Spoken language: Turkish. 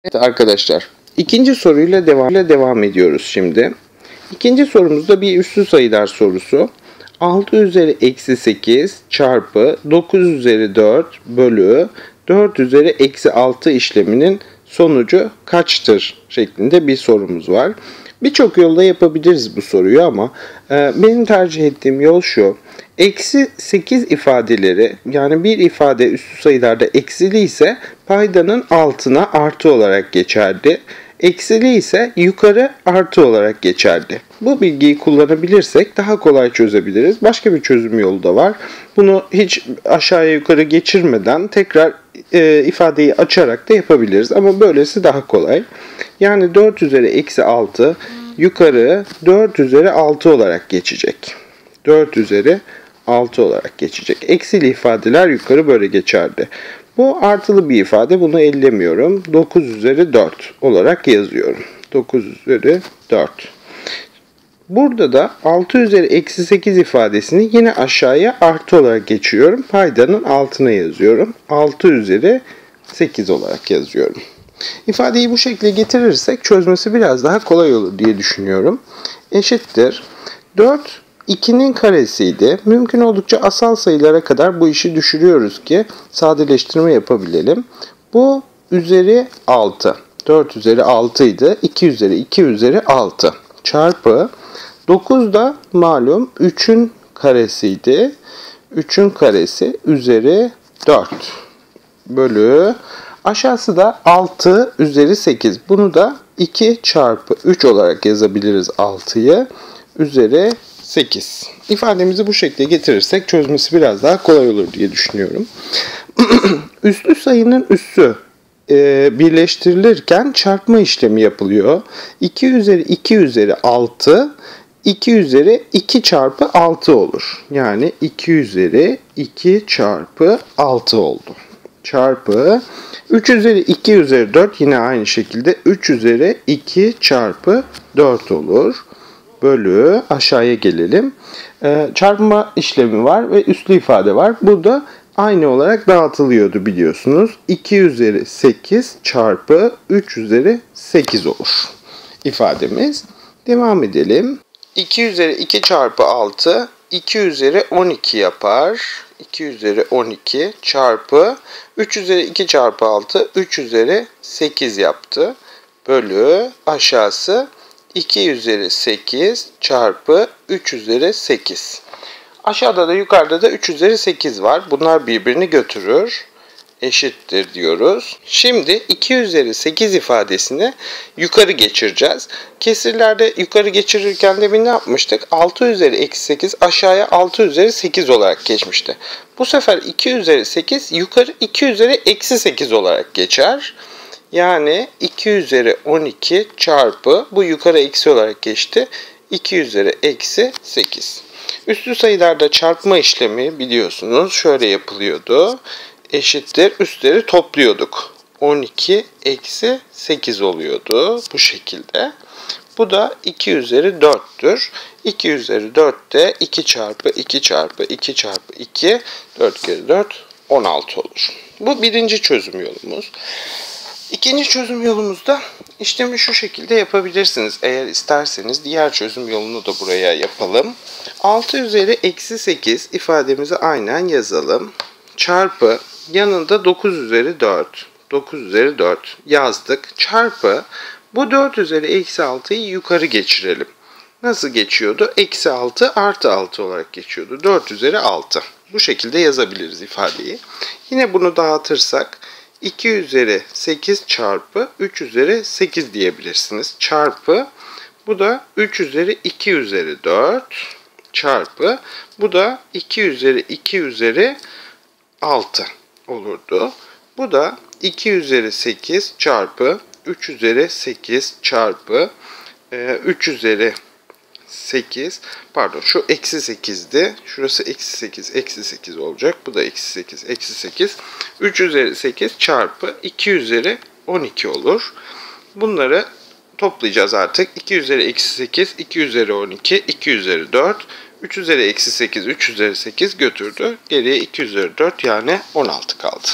Evet arkadaşlar, ikinci soruyla devam ediyoruz şimdi. İkinci sorumuzda bir üslü sayılar sorusu. 6 üzeri eksi 8 çarpı 9 üzeri 4 bölü 4 üzeri eksi 6 işleminin sonucu kaçtır şeklinde bir sorumuz var. Birçok yolda yapabiliriz bu soruyu ama benim tercih ettiğim yol şu. Eksi 8 ifadeleri, yani bir ifade üslü sayılarda eksili ise paydanın altına artı olarak geçerli. Eksili ise yukarı artı olarak geçerli. Bu bilgiyi kullanabilirsek daha kolay çözebiliriz. Başka bir çözüm yolu da var. Bunu hiç aşağıya yukarı geçirmeden tekrar ifadeyi açarak da yapabiliriz. Ama böylesi daha kolay. Yani 4 üzeri eksi 6 yukarı 4 üzeri 6 olarak geçecek. 4 üzeri 6 olarak geçecek. Eksili ifadeler yukarı böyle geçerli. Bu artılı bir ifade. Bunu ellemiyorum. 9 üzeri 4 olarak yazıyorum. 9 üzeri 4. Burada da 6 üzeri eksi 8 ifadesini yine aşağıya artı olarak geçiyorum. Paydanın altına yazıyorum. 6 üzeri 8 olarak yazıyorum. İfadeyi bu şekilde getirirsek çözmesi biraz daha kolay olur diye düşünüyorum. Eşittir. 4 2'nin karesiydi. Mümkün oldukça asal sayılara kadar bu işi düşürüyoruz ki sadeleştirme yapabilelim. Bu üzeri 6. 4 üzeri 6 idi. 2 üzeri 2 üzeri 6 çarpı 9 da malum 3'ün karesiydi. 3'ün karesi üzeri 4 bölü aşağısı da 6 üzeri 8. Bunu da 2 çarpı 3 olarak yazabiliriz 6'yı. Üzeri 8. İfademizi bu şekilde getirirsek çözmesi biraz daha kolay olur diye düşünüyorum. Üslü sayının üssü birleştirilirken çarpma işlemi yapılıyor. 2 üzeri 2 üzeri 6 2 üzeri 2 çarpı 6 olur. Yani 2 üzeri 2 çarpı 6 oldu. Çarpı 3 üzeri 2 üzeri 4 yine aynı şekilde 3 üzeri 2 çarpı 4 olur. Bölü aşağıya gelelim. Çarpma işlemi var ve üslü ifade var. Bu da aynı olarak dağıtılıyordu biliyorsunuz. 2 üzeri 8 çarpı 3 üzeri 8 olur ifademiz. Devam edelim. 2 üzeri 2 çarpı 6 2 üzeri 12 yapar. 2 üzeri 12 çarpı 3 üzeri 2 çarpı 6 3 üzeri 8 yaptı. Bölü aşağısı 2 üzeri 8 çarpı 3 üzeri 8. Aşağıda da yukarıda da 3 üzeri 8 var. Bunlar birbirini götürür. Eşittir diyoruz. Şimdi 2 üzeri 8 ifadesini yukarı geçireceğiz. Kesirlerde yukarı geçirirken de ne yapmıştık? 6 üzeri eksi 8 aşağıya 6 üzeri 8 olarak geçmişti. Bu sefer 2 üzeri 8 yukarı 2 üzeri eksi 8 olarak geçer. Yani 2 üzeri 12 çarpı bu yukarı eksi olarak geçti. 2 üzeri eksi 8. Üslü sayılarda çarpma işlemi biliyorsunuz şöyle yapılıyordu. Eşittir üstleri topluyorduk. 12 eksi 8 oluyordu bu şekilde. Bu da 2 üzeri 4'tür. 2 üzeri 4 de 2 çarpı 2 çarpı 2 çarpı 2 4 kere 4 16 olur. Bu birinci çözüm yolumuz. İkinci çözüm yolumuzda işlemi şu şekilde yapabilirsiniz. Eğer isterseniz diğer çözüm yolunu da buraya yapalım. 6 üzeri eksi 8 ifademizi aynen yazalım. Çarpı yanında 9 üzeri 4. 9 üzeri 4 yazdık. Çarpı bu 4 üzeri eksi 6'yı yukarı geçirelim. Nasıl geçiyordu? Eksi 6 artı 6 olarak geçiyordu. 4 üzeri 6. Bu şekilde yazabiliriz ifadeyi. Yine bunu dağıtırsak 2 üzeri 8 çarpı 3 üzeri 8 diyebilirsiniz. Çarpı bu da 3 üzeri 2 üzeri 4 çarpı bu da 2 üzeri 2 üzeri 6 olurdu. Bu da 2 üzeri 8 çarpı 3 üzeri 8 çarpı 3 üzeri 8 pardon şu eksi 8'di. Şurası eksi 8 eksi 8 olacak. Bu da eksi 8 eksi 8. 3 üzeri 8 çarpı 2 üzeri 12 olur. Bunları toplayacağız artık. 2 üzeri eksi 8 2 üzeri 12 2 üzeri 4 3 üzeri eksi 8 3 üzeri 8 götürdü. Geriye 2 üzeri 4 yani 16 kaldı.